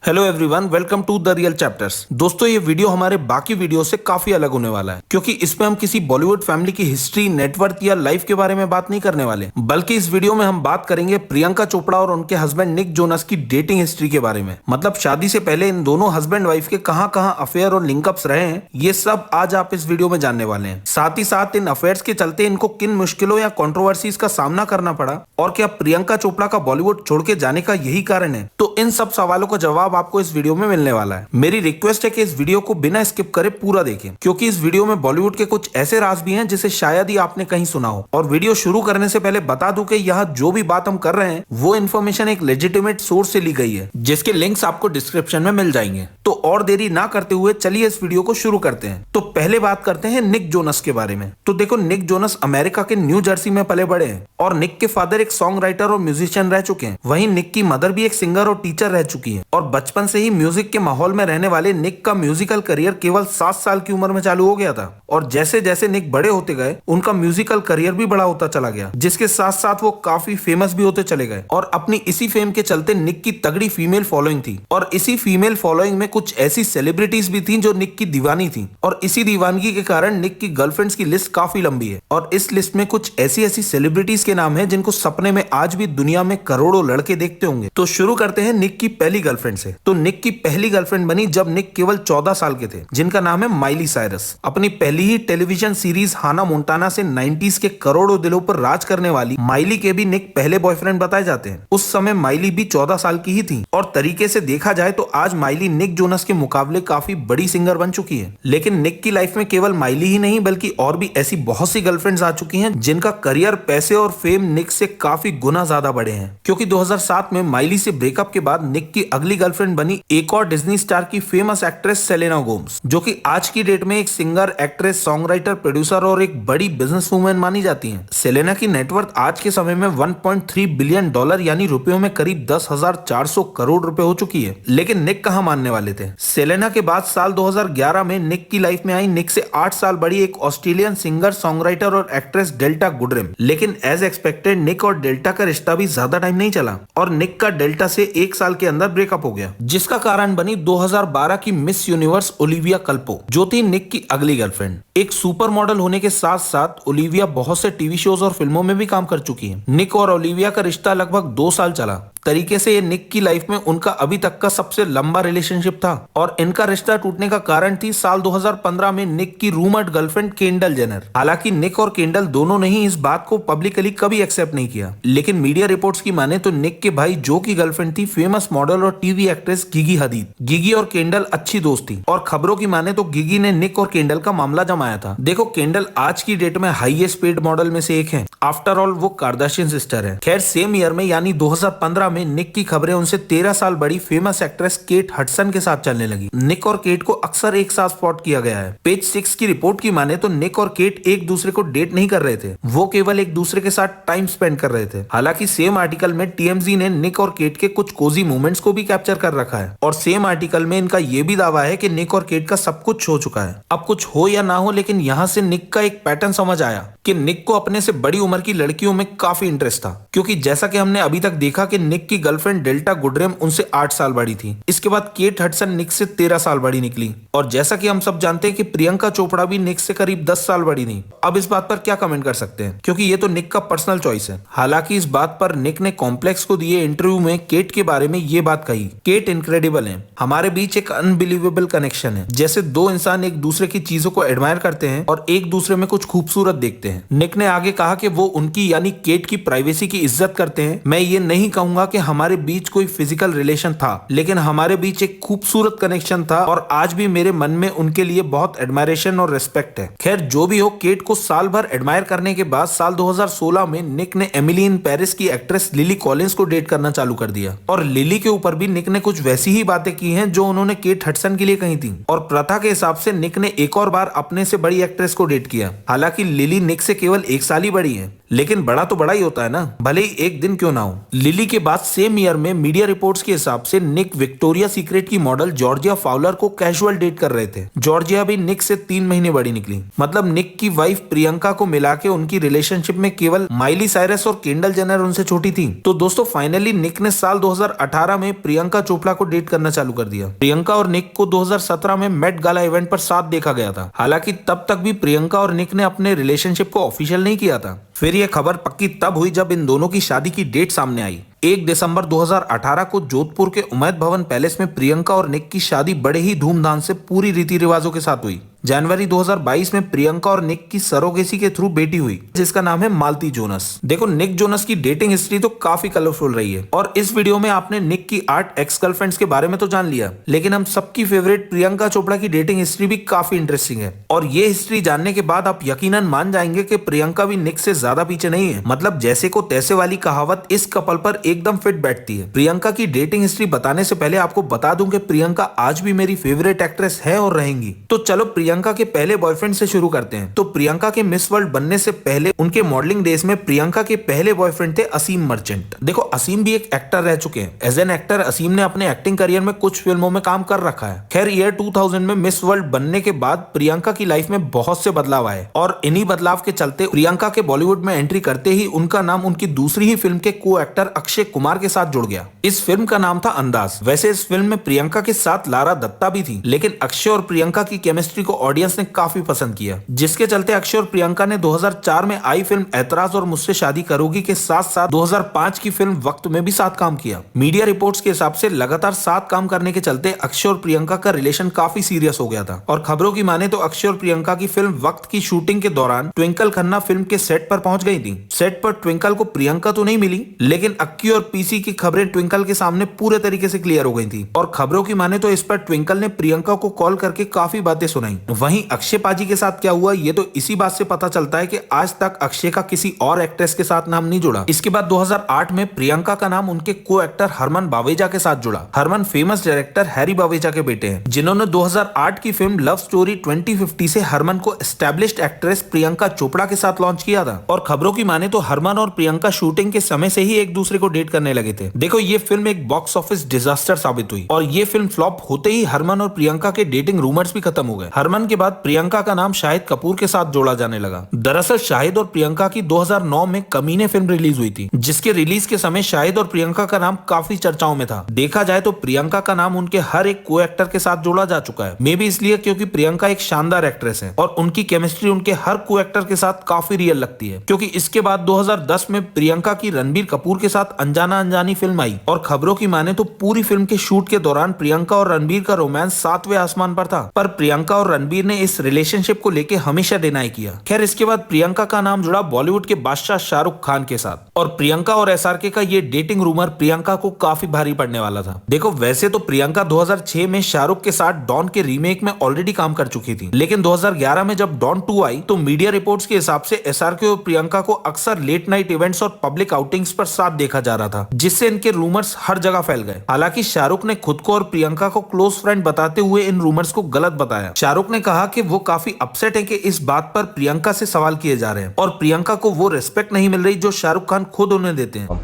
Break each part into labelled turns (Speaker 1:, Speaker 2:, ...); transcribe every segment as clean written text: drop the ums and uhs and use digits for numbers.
Speaker 1: Hello everyone, welcome to the real chapters. दोस्तों, ये video हमारे बाकी वीडियो से काफी अलग होने वाला है क्योंकि इसमें हम किसी बॉलीवुड फैमिली की हिस्ट्री, नेटवर्थ या लाइफ के बारे में बात नहीं करने वाले, बल्कि इस वीडियो में हम बात करेंगे प्रियंका चोपड़ा और उनके हस्बैंड निक जोनस की डेटिंग हिस्ट्री के बारे में। मतलब शादी से पहले इन दोनों हस्बैंड वाइफ के कहाँ कहाँ अफेयर और लिंकअप्स रहे हैं, ये सब आज आप इस वीडियो में जानने वाले हैं। साथ ही साथ इन अफेयर्स के चलते इनको किन मुश्किलों या कंट्रोवर्सीज का सामना करना पड़ा और क्या प्रियंका चोपड़ा का बॉलीवुड छोड़ के जाने का यही कारण है, तो इन सब सवालों का जवाब आपको इस वीडियो में मिलने वाला है। मेरी रिक्वेस्ट है कि इस वीडियो को बिना स्किप करे पूरा देखें क्योंकि इस वीडियो में बॉलीवुड के कुछ ऐसे राज भी हैं जिसे शायद ही आपने कहीं सुना हो। और वीडियो शुरू करने से पहले बता दूं कि यह जो भी बात हम कर रहे हैं वो इन्फॉर्मेशन एक लेजिटिमेट सोर्स से ली गई है, जिसके लिंक्स आपको डिस्क्रिप्शन में मिल जाएंगे। तो और देरी ना करते हुए चलिए इस वीडियो को शुरू करते हैं। तो पहले बात करते हैं निक जोनस के बारे में। तो देखो, निक जोनस अमेरिका के न्यू जर्सी में पले बड़े हैं और निक के फादर एक सॉन्ग राइटर और म्यूजिशियन रह चुके हैं। वहीं निक की मदर भी एक सिंगर और टीचर रह चुकी है। और बचपन से ही म्यूजिक के माहौल में रहने वाले निक का म्यूजिकल करियर केवल 7 साल की उम्र में चालू हो गया था। और जैसे जैसे निक बड़े होते गए उनका म्यूजिकल करियर भी बड़ा होता चला गया, जिसके साथ साथ वो काफी फेमस भी होते चले गए। और अपनी इसी फेम के चलते निक की तगड़ी फीमेल फॉलोइंग थी और इसी फीमेल फॉलोइंग में कुछ ऐसी सेलिब्रिटीज भी थी जो निक की दीवानी थी। और इसी दीवानगी के कारण निक की गर्लफ्रेंड्स की लिस्ट काफी लंबी है और इस लिस्ट में कुछ ऐसी ऐसी सेलिब्रिटीज के नाम है जिनको सपने में आज भी दुनिया में करोड़ों लड़के देखते होंगे। तो शुरू करते हैं निक की पहली गर्लफ्रेंड से। तो निक की पहली गर्लफ्रेंड बनी जब निक केवल 14 साल के थे, जिनका नाम है माइली साइरस। अपनी पहली ही टेलीविजन सीरीज हाना मोंटाना से 90s के करोड़ों दिलों पर राज करने वाली माइली के भी निक पहले बॉयफ्रेंड बताए जाते हैं। उस समय माइली भी 14 साल की ही थी और तरीके से देखा जाए तो आज माइली निक जोनस के मुकाबले काफी बड़ी सिंगर बन चुकी है। लेकिन निक की लाइफ में केवल माइली ही नहीं बल्कि और भी ऐसी बहुत सी गर्लफ्रेंड्स आ चुकी हैं जिनका करियर, पैसे और फेम निक से काफी गुना ज्यादा बड़े हैं। क्योंकि 2007 में माइली से ब्रेकअप के बाद निक की अगली गर्लफ्रेंड बनी एक और डिज्नी स्टार की फेमस एक्ट्रेस सेलेना गोम्स, जो कि आज की डेट में एक singer, actress, song writer, producer और एक बड़ी बिजनेस वूमेन मानी जाती हैं। सेलेना की नेटवर्थ आज के समय में 1.3 बिलियन डॉलर यानी रुपयों में करीब 10,400 करोड़ रुपए हो चुकी है। लेकिन निक कहां मानने वाले थे। सेलेना के बाद साल 2011 में निक की लाइफ में आई निक से 8 साल बड़ी एक ऑस्ट्रेलियन सिंगर, सॉन्ग राइटर और एक्ट्रेस डेल्टा गुडरिम। लेकिन एज एक्सपेक्टेड निक और डेल्टा का रिश्ता भी ज्यादा टाइम नहीं चला और निक का डेल्टा से 1 साल के अंदर ब्रेकअप हो गया, जिसका कारण बनी 2012 की मिस यूनिवर्स ओलिविया कल्पो, जो थी निक की अगली गर्लफ्रेंड। एक सुपर मॉडल होने के साथ साथ ओलिविया बहुत से टीवी शोज और फिल्मों में भी काम कर चुकी है। निक और ओलिविया का रिश्ता लगभग 2 साल चला। तरीके से ये निक की लाइफ में उनका अभी तक का सबसे लंबा रिलेशनशिप था और इनका रिश्ता टूटने का कारण थी साल 2015 में निक की रूमर्ड गर्लफ्रेंड केंडल जेनर। हालांकि निक और केंडल दोनों ने ही इस बात को पब्लिकली कभी एक्सेप्ट नहीं किया, लेकिन मीडिया रिपोर्ट्स की माने तो निक के भाई जो की गर्लफ्रेंड थी फेमस मॉडल और टीवी एक्ट्रेस गिगी हदीद। गिगी और केंडल अच्छी दोस्त थी और खबरों की माने तो गिगी ने निक और केंडल का मामला जमाया था। देखो, केंडल आज की डेट में हाईएस्ट पेड मॉडल में से एक है। आफ्टर ऑल वो कार्दाशियन सिस्टर है। खैर, सेम ईयर में यानी 2015 में निक की खबरें उनसे 13 साल बड़ी फेमस एक्ट्रेस केट हडसन के साथ चलने लगी। निक और केट को अक्सर एक साथ स्पॉट किया गया है। पेज 6 की रिपोर्ट की माने तो निक और केट एक दूसरे को डेट नहीं कर रहे थे, वो केवल एक दूसरे के साथ टाइम स्पेंड कर रहे थे। हालांकि सेम आर्टिकल में TMZ ने निक और केट के कुछ कोजी मोमेंट्स को भी कैप्चर कर रखा है और सेम आर्टिकल में इनका ये भी दावा है कि निक और केट का सब कुछ हो चुका है। अब कुछ हो या ना हो, लेकिन यहाँ से निक का एक पैटर्न समझ आया कि निक को अपने से बड़ी उम्र की लड़कियों में काफी इंटरेस्ट था, क्योंकि जैसा कि हमने अभी तक देखा कि निक की गर्लफ्रेंड डेल्टा गुडरिम उनसे 8 साल बड़ी थी। इसके बाद केट हडसन निक से 13 साल बड़ी निकली और जैसा कि हम सब जानते हैं कि प्रियंका चोपड़ा भी निक से करीब 10 साल बड़ी थी। अब इस बात पर क्या कमेंट कर सकते हैं, क्योंकि ये तो निक का पर्सनल चॉइस है। हालांकि इस बात पर निक ने कॉम्प्लेक्स को दिए इंटरव्यू में केट के बारे में ये बात कही, केट इनक्रेडिबल है, हमारे बीच एक अनबिलीवेबल कनेक्शन है, जैसे दो इंसान एक दूसरे की चीजों को एडमायर करते हैं और एक दूसरे में कुछ खूबसूरत देखते हैं। निक ने आगे कहा कि वो उनकी यानी केट की प्राइवेसी की इज्जत करते हैं। मैं ये नहीं कहूंगा कि हमारे बीच कोई फिजिकल रिलेशन था, लेकिन हमारे बीच एक खूबसूरत कनेक्शन था और आज भी मेरे मन में उनके लिए बहुत एडमायरेशन और रिस्पेक्ट है। खैर, जो भी हो, केट को साल भर एडमायर करने के बाद साल 2016 में निक ने एमिली इन पेरिस की एक्ट्रेस लिली कॉलिंस को डेट करना चालू कर दिया और लिली के ऊपर भी निक ने कुछ वैसी ही बातें की हैं जो उन्होंने केट हडसन के लिए कही थी। और प्रथा के हिसाब से निक ने एक और बार अपने से बड़ी एक्ट्रेस को डेट किया। हालांकि लिली निक से केवल 1 साल ही बड़ी है, लेकिन बड़ा तो बड़ा ही होता है ना, भले ही एक दिन क्यों ना हो। लिली के बाद सेम ईयर में मीडिया रिपोर्ट्स के हिसाब से निक विक्टोरिया सीक्रेट की मॉडल जॉर्जिया फाउलर को कैजुअल डेट कर रहे थे। जॉर्जिया भी निक से 3 महीने बड़ी निकली। मतलब निक की वाइफ प्रियंका को मिला के उनकी रिलेशनशिप में केवल माइली साइरस और केंडल जेनर उनसे छोटी थी। तो दोस्तों फाइनली निक ने साल 2018 में प्रियंका चोपड़ा को डेट करना चालू कर दिया। प्रियंका और निक को 2017 में मेट गाला इवेंट पर साथ देखा गया था। हालांकि तब तक भी प्रियंका और निक ने अपने रिलेशनशिप को ऑफिशियल नहीं किया था। फिर यह खबर पक्की तब हुई जब इन दोनों की शादी की डेट सामने आई। 1 दिसंबर 2018 को जोधपुर के उमैद भवन पैलेस में प्रियंका और निक की शादी बड़े ही धूमधाम से पूरी रीति रिवाजों के साथ हुई। जनवरी 2022 में प्रियंका और निक की सरोगेसी के थ्रू बेटी हुई, जिसका नाम है मालती जोनस। देखो निक जोनस की डेटिंग हिस्ट्री तो काफी कलरफुल रही है और इस वीडियो में आपने निक की 8 एक्स गर्लफ्रेंड्स के बारे में तो जान लिया, लेकिन हम सबकी फेवरेट प्रियंका चोपड़ा की डेटिंग हिस्ट्री भी काफी इंटरेस्टिंग है। और ये हिस्ट्री जानने के बाद आप यकीनन मान जाएंगे कि प्रियंका भी निक से ज्यादा पीछे नहीं है। मतलब जैसे को तैसे वाली कहावत इस कपल पर एकदम फिट बैठती है। प्रियंका की डेटिंग हिस्ट्री बताने से पहले आपको बता दूं कि प्रियंका आज भी मेरी फेवरेट एक्ट्रेस है और रहेंगी। तो चलो प्रियंका के पहले बॉयफ्रेंड से शुरू करते हैं। तो प्रियंका के मिस वर्ल्ड बनने से पहले उनके मॉडलिंग डेज में प्रियंका के पहले बॉयफ्रेंड थे असीम मर्चेंट। देखो असीम भी एक एक्टर रह चुके हैं। एज एन एक्टर असीम ने अपने एक्टिंग करियर में कुछ फिल्मों में काम कर रखा है। खैर ईयर 2000 में मिस वर्ल्ड बनने के बाद प्रियंका की लाइफ में बहुत से बदलाव आए और इन्हीं बदलाव के चलते प्रियंका के बॉलीवुड में एंट्री करते ही उनका नाम उनकी दूसरी ही फिल्म के को एक्टर अक्षय कुमार के साथ जुड़ गया। इस फिल्म का नाम था अंदाज। वैसे इस फिल्म में प्रियंका के साथ लारा दत्ता भी थी, लेकिन अक्षय और प्रियंका की केमिस्ट्री को ऑडियंस ने काफी पसंद किया, जिसके चलते अक्षय और प्रियंका ने 2004 में आई फिल्म ऐतराज और मुझसे शादी करोगी के साथ साथ 2005 की फिल्म वक्त में भी साथ काम किया। मीडिया रिपोर्ट्स के हिसाब से लगातार साथ काम करने के चलते अक्षय और प्रियंका का रिलेशन काफी सीरियस हो गया था और खबरों की माने तो अक्षय और प्रियंका की फिल्म वक्त की शूटिंग के दौरान ट्विंकल खन्ना फिल्म के सेट पर पहुंच गई थी। सेट पर ट्विंकल को प्रियंका तो नहीं मिली, लेकिन अक्की और पीसी की खबरें ट्विंकल के सामने पूरे तरीके से क्लियर हो गई थी और खबरों की माने तो इस पर ट्विंकल ने प्रियंका को कॉल करके काफी बातें सुनाई। वहीं अक्षय पाजी के साथ क्या हुआ ये तो इसी बात से पता चलता है कि आज तक अक्षय का किसी और एक्ट्रेस के साथ नाम नहीं जुड़ा। इसके बाद 2008 में प्रियंका का नाम उनके को एक्टर हरमन बावेजा के साथ जुड़ा। Harman famous director Harry Baweja के बेटे हैं, जिन्होंने 2008 की फिल्म लव स्टोरी 2050 से हरमन को एस्टैब्लिश्ड एक्ट्रेस प्रियंका चोपड़ा के साथ लॉन्च किया था और खबरों की माने तो हरमन और प्रियंका शूटिंग के समय से ही एक दूसरे को डेट करने लगे थे। देखो ये फिल्म एक बॉक्स ऑफिस डिजास्टर साबित हुई और ये फिल्म फ्लॉप होते ही हरमन और प्रियंका के डेटिंग रूमर्स भी खत्म हो गए। हरमन के बाद प्रियंका का नाम शाहिद कपूर के साथ जोड़ा जाने लगा। दरअसल शाहिद और प्रियंका की 2009 में कमीने फिल्म रिलीज हुई थी, जिसके रिलीज के समय शाहिद और प्रियंका का नाम काफी चर्चाओं में था। देखा जाए तो प्रियंका का नाम उनके हर एक को एक्टर के साथ जोड़ा जा चुका है। मे भी इसलिए क्योंकि प्रियंका एक शानदार एक्ट्रेस है और उनकी केमिस्ट्री उनके हर को एक्टर के साथ काफी रियल लगती है। क्योंकि इसके बाद 2010 में प्रियंका की रणबीर कपूर के साथ अनजाना अनजानी फिल्म आई और खबरों की माने तो पूरी फिल्म के शूट के दौरान प्रियंका और रणबीर का रोमांस 7वें आसमान पर था, पर प्रियंका और रणबीर ने इस रिलेशनशिप को लेकर हमेशा डिनाई किया। खैर इसके बाद प्रियंका का नाम जुड़ा बॉलीवुड के बादशाह शाहरुख खान के साथ और प्रियंका और एसआरके का ये डेटिंग रूमर प्रियंका को काफी भारी पड़ने वाला था। देखो वैसे तो प्रियंका 2006 में शाहरुख के साथ डॉन के रीमेक में ऑलरेडी काम कर चुकी थी, लेकिन 2011 में जब डॉन 2 आई तो मीडिया रिपोर्ट्स के हिसाब से एसआरके और प्रियंका को अक्सर लेट नाइट इवेंट्स और पब्लिक आउटिंग्स पर साथ देखा जा रहा था, जिससे इनके रूमर्स हर जगह फैल गए। हालांकि शाहरुख ने खुद को और प्रियंका को क्लोज फ्रेंड बताते हुए इन रूमर्स को गलत बताया। शाहरुख ने कहा कि वो काफी अपसेट है कि इस बात पर प्रियंका से सवाल किए जा रहे हैं और प्रियंका को वो रिस्पेक्ट नहीं मिल रही जो शाहरुख खान खुद उन्हें देते हैं।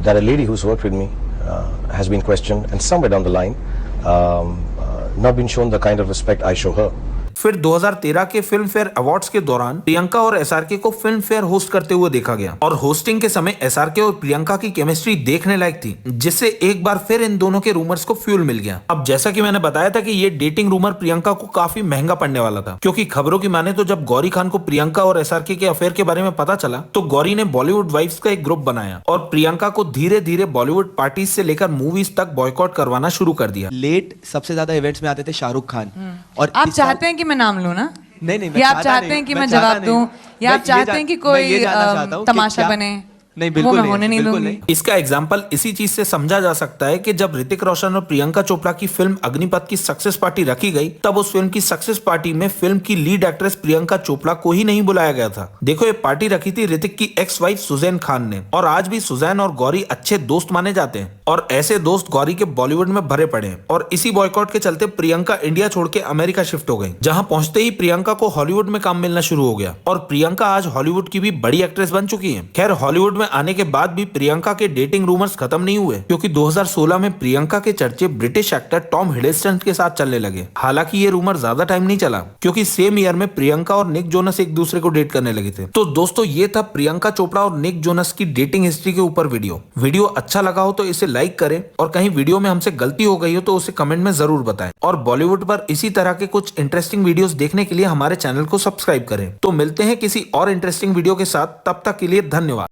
Speaker 2: That a lady who's worked with me has been questioned and somewhere down the line not been shown the kind of respect I show her.
Speaker 1: फिर 2013 के फिल्म फेयर अवार्ड्स के दौरान प्रियंका और एसआरके को फिल्म फेयर होस्ट करते हुए देखा गया और होस्टिंग के समय एसआरके और प्रियंका की केमिस्ट्री देखने लायक थी, जिससे एक बार फिर इन दोनों के रूमर्स को फ्यूल मिल गया। अब जैसा कि मैंने बताया था कि ये डेटिंग रूमर प्रियंका को काफी महंगा पड़ने वाला था, क्योंकि खबरों की माने तो जब गौरी खान को प्रियंका और एसआरके के अफेयर के बारे में पता चला तो गौरी ने बॉलीवुड वाइफ्स का एक ग्रुप बनाया और प्रियंका को धीरे धीरे बॉलीवुड पार्टीज से लेकर मूवीज तक बॉयकॉट करवाना शुरू कर दिया।
Speaker 3: लेट सबसे ज्यादा इवेंट्स में आते थे शाहरुख खान। और
Speaker 4: आप चाहते हैं कि मैं नाम लूं ना?
Speaker 3: नहीं,
Speaker 4: या आप चाहते हैं कि मैं जवाब दूं, या आप चाहते हैं कि कोई तमाशा बने?
Speaker 3: नहीं
Speaker 4: वो
Speaker 3: बिल्कुल
Speaker 4: मैं
Speaker 3: नहीं
Speaker 4: होने
Speaker 3: ऐसा,
Speaker 4: नहीं
Speaker 3: बिल्कुल
Speaker 4: दूंगी।
Speaker 3: नहीं।
Speaker 1: इसका एग्जाम्पल इसी चीज से समझा जा सकता है कि जब ऋतिक रोशन और प्रियंका चोपड़ा की फिल्म अग्निपथ की सक्सेस पार्टी रखी गई, तब उस फिल्म की सक्सेस पार्टी में फिल्म की लीड एक्ट्रेस प्रियंका चोपड़ा को ही नहीं बुलाया गया था। देखो, ये पार्टी रखी थी ऋतिक की एक्स वाइफ सुजैन खान ने, और आज भी सुजैन और गौरी अच्छे दोस्त माने जाते हैं, और ऐसे दोस्त गौरी के बॉलीवुड में भरे पड़े हैं। और इसी बॉयकॉट के चलते प्रियंका इंडिया छोड़ के अमेरिका शिफ्ट हो गई, जहां पहुंचते ही प्रियंका को हॉलीवुड में काम मिलना शुरू हो गया, और प्रियंका आज हॉलीवुड की भी बड़ी एक्ट्रेस बन चुकी है। खैर, हॉलीवुड में आने के बाद भी प्रियंका के डेटिंग रूमर्स खत्म नहीं हुए, क्योंकि 2016 में प्रियंका के चर्चे ब्रिटिश एक्टर टॉम हिडलस्टन के साथ चलने लगे। हालांकि ये रूमर ज्यादा टाइम नहीं चला, क्योंकि सेम ईयर में प्रियंका और निक जोनस एक दूसरे को डेट करने लगे थे। तो दोस्तों, ये था प्रियंका चोपड़ा और निक जोनस की डेटिंग हिस्ट्री के ऊपर वीडियो अच्छा लगा हो तो इसे लाइक करें, और कहीं वीडियो में हमसे गलती हो गई हो तो उसे कमेंट में जरूर बताएं। और बॉलीवुड पर इसी तरह के कुछ इंटरेस्टिंग वीडियोस देखने के लिए हमारे चैनल को सब्सक्राइब करें। तो मिलते हैं किसी और इंटरेस्टिंग वीडियो के साथ, तब तक के लिए धन्यवाद।